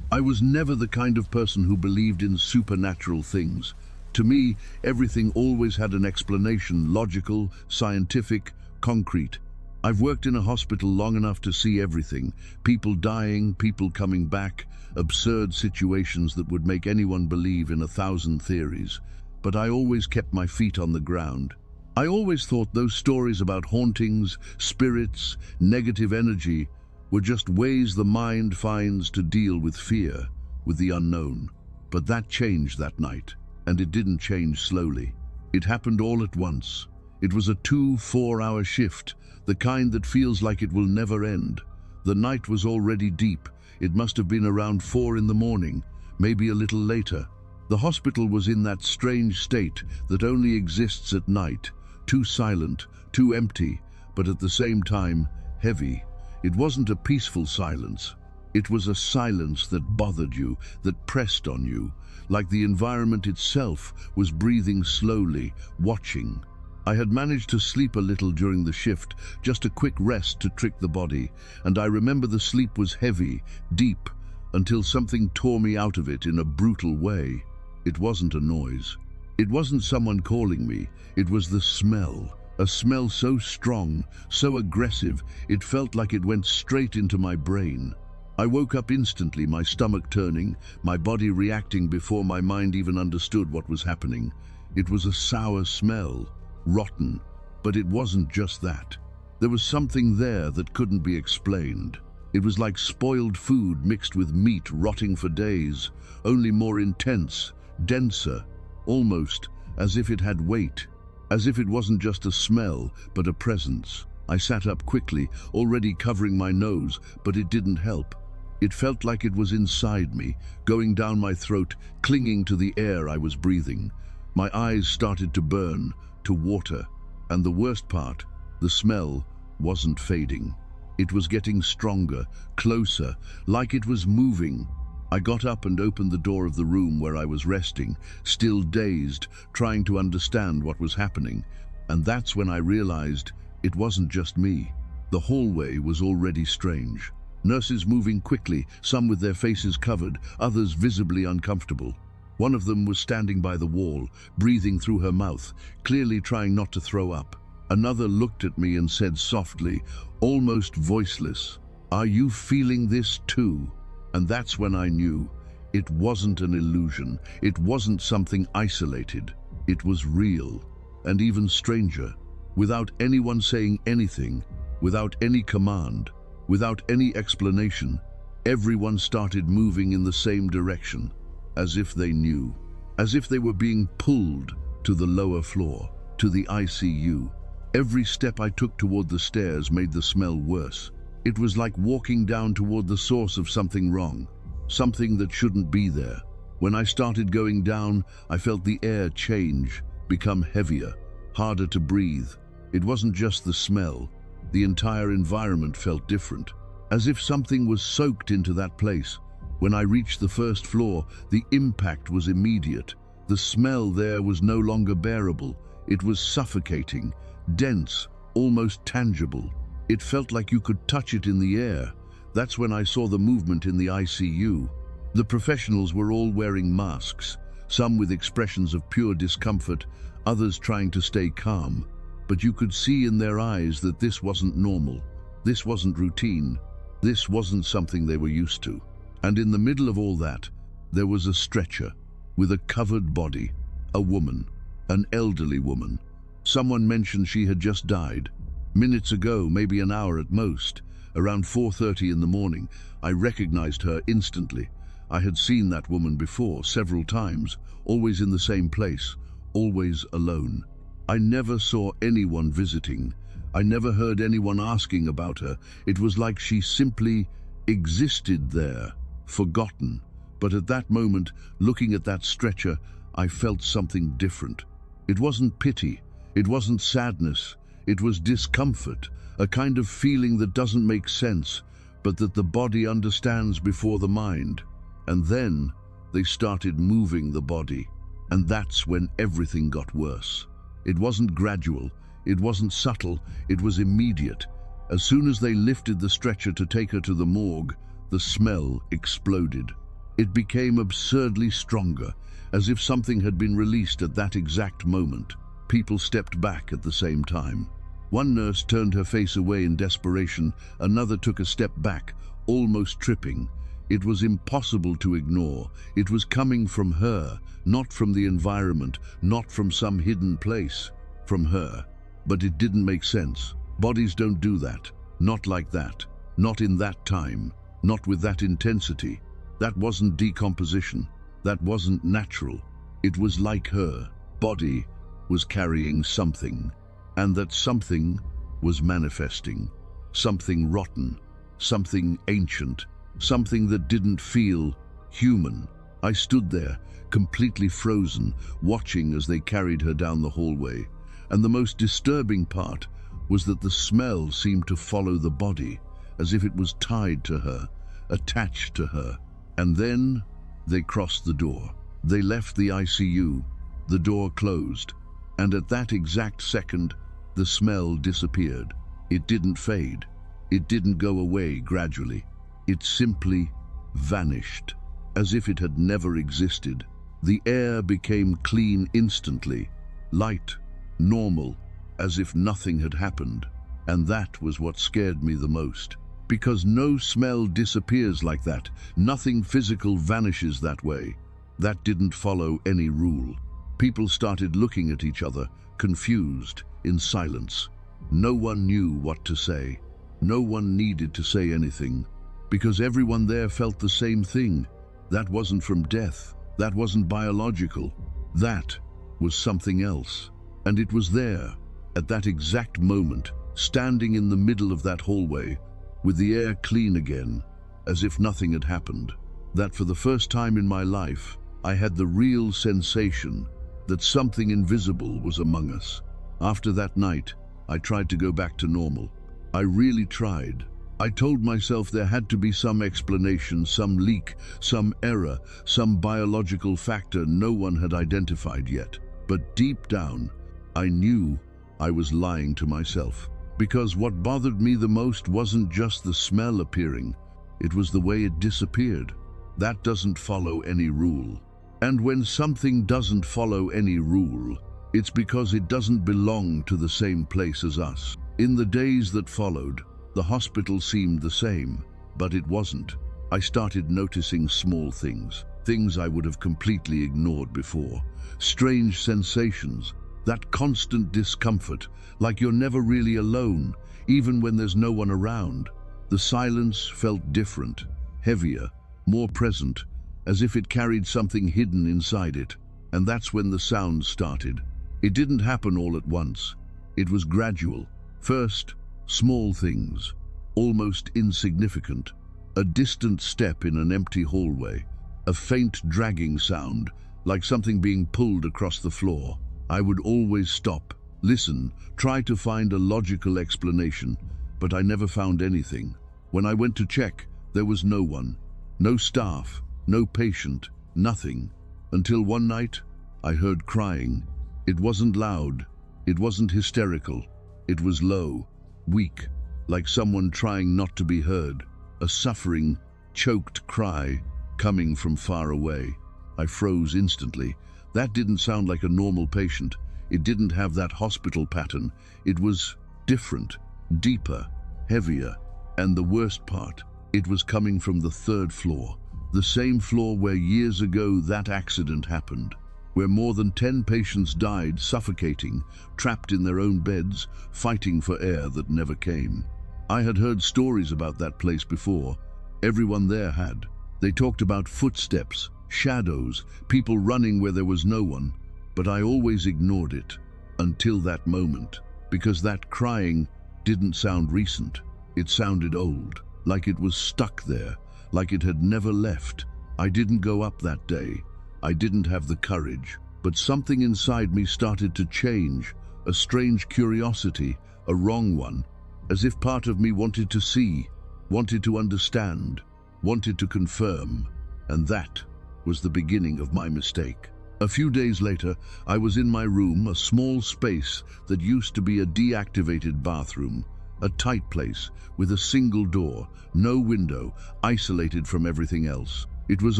I was never the kind of person who believed in supernatural things. To me, everything always had an explanation, logical, scientific, concrete. I've worked in a hospital long enough to see everything. People dying, people coming back, absurd situations that would make anyone believe in 1,000 theories. But I always kept my feet on the ground. I always thought those stories about hauntings, spirits, negative energy were just ways the mind finds to deal with fear, with the unknown. But that changed that night, and it didn't change slowly. It happened all at once. It was a 2-4-hour shift, the kind that feels like it will never end. The night was already deep. It must have been around 4 in the morning, maybe a little later. The hospital was in that strange state that only exists at night, too silent, too empty, but at the same time, heavy. It wasn't a peaceful silence. It was a silence that bothered you, that pressed on you, like the environment itself was breathing slowly, watching. I had managed to sleep a little during the shift, just a quick rest to trick the body, and I remember the sleep was heavy, deep, until something tore me out of it in a brutal way. It wasn't a noise. It wasn't someone calling me. It was the smell. A smell so strong, so aggressive, it felt like it went straight into my brain. I woke up instantly, my stomach turning, my body reacting before my mind even understood what was happening. It was a sour smell, rotten, but it wasn't just that. There was something there that couldn't be explained. It was like spoiled food mixed with meat rotting for days, only more intense, denser, almost as if it had weight. As if it wasn't just a smell, but a presence. I sat up quickly, already covering my nose, but it didn't help. It felt like it was inside me, going down my throat, clinging to the air I was breathing. My eyes started to burn, to water, and the worst part, the smell wasn't fading. It was getting stronger, closer, like it was moving. I got up and opened the door of the room where I was resting, still dazed, trying to understand what was happening. And that's when I realized it wasn't just me. The hallway was already strange. Nurses moving quickly, some with their faces covered, others visibly uncomfortable. One of them was standing by the wall, breathing through her mouth, clearly trying not to throw up. Another looked at me and said softly, almost voiceless, "Are you feeling this too?" And that's when I knew it wasn't an illusion. It wasn't something isolated. It was real, and even stranger. Without anyone saying anything, without any command, without any explanation, everyone started moving in the same direction, as if they knew, as if they were being pulled to the lower floor, to the ICU. Every step I took toward the stairs made the smell worse. It was like walking down toward the source of something wrong, something that shouldn't be there. When I started going down, I felt the air change, become heavier, harder to breathe. It wasn't just the smell. The entire environment felt different, as if something was soaked into that place. When I reached the first floor, the impact was immediate. The smell there was no longer bearable. It was suffocating, dense, almost tangible. It felt like you could touch it in the air. That's when I saw the movement in the ICU. The professionals were all wearing masks, some with expressions of pure discomfort, others trying to stay calm. But you could see in their eyes that this wasn't normal. This wasn't routine. This wasn't something they were used to. And in the middle of all that, there was a stretcher with a covered body, a woman, an elderly woman. Someone mentioned she had just died. Minutes ago, maybe an hour at most, around 4:30 in the morning. I recognized her instantly. I had seen that woman before, several times, always in the same place, always alone. I never saw anyone visiting. I never heard anyone asking about her. It was like she simply existed there, forgotten. But at that moment, looking at that stretcher, I felt something different. It wasn't pity. It wasn't sadness. It was discomfort, a kind of feeling that doesn't make sense, but that the body understands before the mind. And then they started moving the body. And that's when everything got worse. It wasn't gradual, it wasn't subtle, it was immediate. As soon as they lifted the stretcher to take her to the morgue, the smell exploded. It became absurdly stronger, as if something had been released at that exact moment. People stepped back at the same time. One nurse turned her face away in desperation, another took a step back, almost tripping. It was impossible to ignore. It was coming from her, not from the environment, not from some hidden place. From her. But it didn't make sense. Bodies don't do that. Not like that. Not in that time. Not with that intensity. That wasn't decomposition. That wasn't natural. It was like her body was carrying something, and that something was manifesting. Something rotten, something ancient, something that didn't feel human. I stood there, completely frozen, watching as they carried her down the hallway. And the most disturbing part was that the smell seemed to follow the body, as if it was tied to her, attached to her. And then they crossed the door. They left the ICU. The door closed. And at that exact second, the smell disappeared. It didn't fade. It didn't go away gradually. It simply vanished, as if it had never existed. The air became clean instantly, light, normal, as if nothing had happened. And that was what scared me the most. Because no smell disappears like that. Nothing physical vanishes that way. That didn't follow any rule. People started looking at each other, confused, in silence. No one knew what to say. No one needed to say anything, because everyone there felt the same thing. That wasn't from death. That wasn't biological. That was something else. And it was there, at that exact moment, standing in the middle of that hallway, with the air clean again, as if nothing had happened. That for the first time in my life, I had the real sensation that something invisible was among us. After that night, I tried to go back to normal. I really tried. I told myself there had to be some explanation, some leak, some error, some biological factor no one had identified yet. But deep down, I knew I was lying to myself. Because what bothered me the most wasn't just the smell appearing, it was the way it disappeared. That doesn't follow any rule. And when something doesn't follow any rule, it's because it doesn't belong to the same place as us. In the days that followed, the hospital seemed the same, but it wasn't. I started noticing small things, things I would have completely ignored before. Strange sensations, that constant discomfort, like you're never really alone, even when there's no one around. The silence felt different, heavier, more present, as if it carried something hidden inside it. And that's when the sounds started. It didn't happen all at once. It was gradual. First, small things, almost insignificant. A distant step in an empty hallway, a faint dragging sound, like something being pulled across the floor. I would always stop, listen, try to find a logical explanation, but I never found anything. When I went to check, there was no one, no staff, no patient, nothing. Until one night, I heard crying. It wasn't loud, it wasn't hysterical. It was low, weak, like someone trying not to be heard. A suffering, choked cry coming from far away. I froze instantly. That didn't sound like a normal patient. It didn't have that hospital pattern. It was different, deeper, heavier. And the worst part, it was coming from the third floor. The same floor where years ago that accident happened, where more than 10 patients died suffocating, trapped in their own beds, fighting for air that never came. I had heard stories about that place before. Everyone there had. They talked about footsteps, shadows, people running where there was no one. But I always ignored it, until that moment, because that crying didn't sound recent. It sounded old, like it was stuck there, like it had never left. I didn't go up that day. I didn't have the courage, but something inside me started to change, a strange curiosity, a wrong one, as if part of me wanted to see, wanted to understand, wanted to confirm, and that was the beginning of my mistake. A few days later, I was in my room, a small space that used to be a deactivated bathroom, a tight place with a single door, no window, isolated from everything else. It was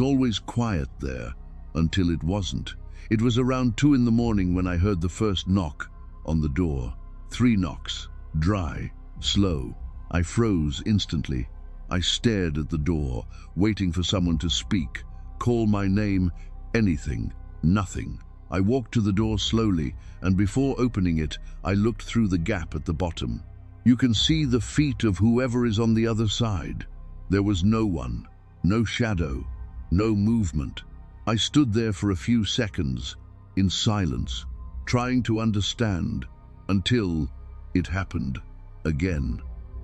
always quiet there, until it wasn't. It was around 2 in the morning when I heard the first knock on the door. 3 knocks, dry, slow. I froze instantly. I stared at the door, waiting for someone to speak, call my name, anything, nothing. I walked to the door slowly, and before opening it, I looked through the gap at the bottom. You can see the feet of whoever is on the other side. There was no one, no shadow, no movement. I stood there for a few seconds, in silence, trying to understand, until it happened again.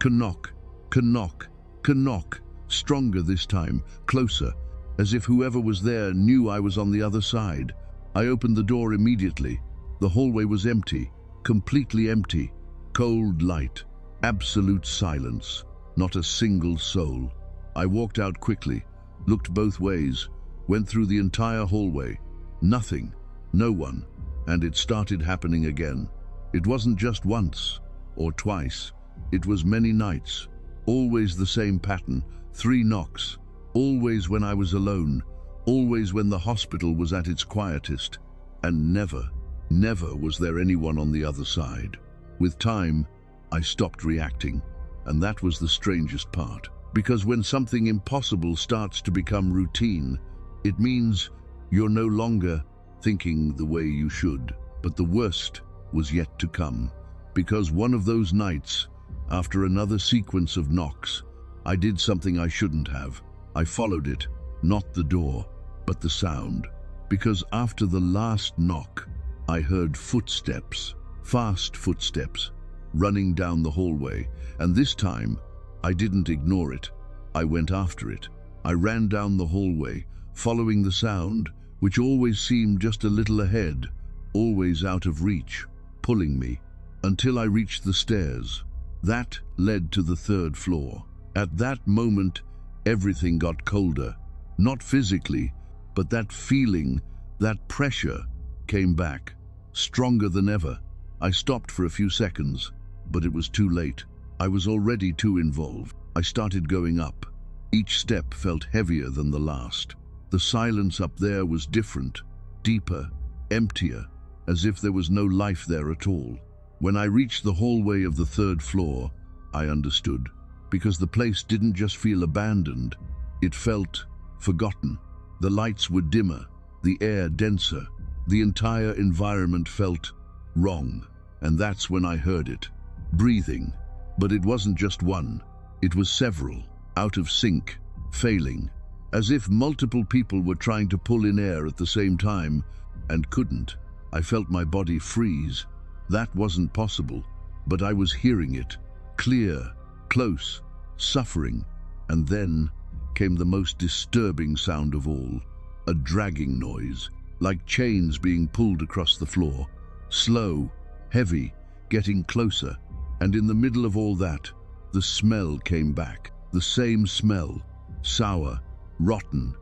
Knock, knock, knock, stronger this time, closer, as if whoever was there knew I was on the other side. I opened the door immediately. The hallway was empty, completely empty. Cold light, absolute silence, not a single soul. I walked out quickly, looked both ways, went through the entire hallway. Nothing, no one, and it started happening again. It wasn't just once or twice, it was many nights. Always the same pattern, 3 knocks, always when I was alone, always when the hospital was at its quietest, and never, never was there anyone on the other side. With time, I stopped reacting, and that was the strangest part. Because when something impossible starts to become routine, it means you're no longer thinking the way you should. But the worst was yet to come, because one of those nights, after another sequence of knocks, I did something I shouldn't have. I followed it, not the door, but the sound. Because after the last knock, I heard footsteps, fast footsteps, running down the hallway, and this time, I didn't ignore it. I went after it. I ran down the hallway, following the sound, which always seemed just a little ahead, always out of reach, pulling me, until I reached the stairs. That led to the 3rd floor. At that moment, everything got colder. Not physically, but that feeling, that pressure, came back, stronger than ever. I stopped for a few seconds, but it was too late. I was already too involved. I started going up. Each step felt heavier than the last. The silence up there was different, deeper, emptier, as if there was no life there at all. When I reached the hallway of the 3rd floor, I understood, because the place didn't just feel abandoned, it felt forgotten. The lights were dimmer, the air denser, the entire environment felt wrong, and that's when I heard it. Breathing. But it wasn't just one, it was several, out of sync, failing, as if multiple people were trying to pull in air at the same time and couldn't. I felt my body freeze. That wasn't possible, but I was hearing it, clear, close, suffering, and then came the most disturbing sound of all, a dragging noise, like chains being pulled across the floor, slow, heavy, getting closer. And in the middle of all that, the smell came back. The same smell, sour, rotten,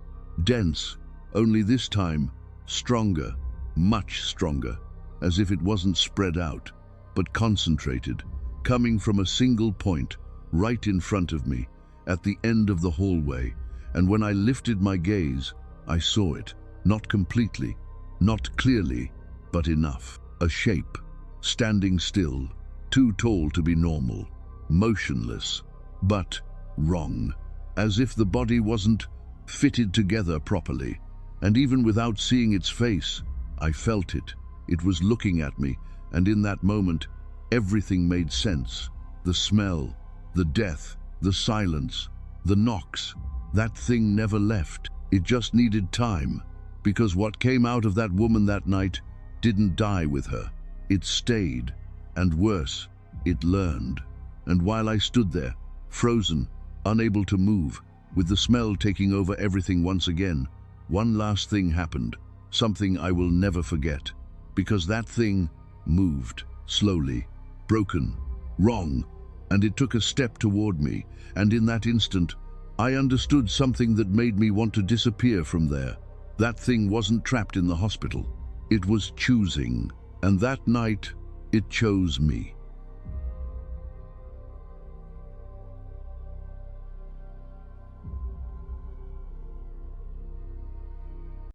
dense, only this time stronger, much stronger, as if it wasn't spread out, but concentrated, coming from a single point, right in front of me, at the end of the hallway. And when I lifted my gaze, I saw it, not completely, not clearly, but enough. A shape, standing still, too tall to be normal, motionless, but wrong, as if the body wasn't fitted together properly. And even without seeing its face, I felt it. It was looking at me, and in that moment, everything made sense. The smell, the death, the silence, the knocks. That thing never left. It just needed time, because what came out of that woman that night didn't die with her. It stayed. And worse, it learned. And while I stood there, frozen, unable to move, with the smell taking over everything once again, one last thing happened, something I will never forget. Because that thing moved, slowly, broken, wrong, and it took a step toward me, and in that instant, I understood something that made me want to disappear from there. That thing wasn't trapped in the hospital. It was choosing, and that night, it chose me.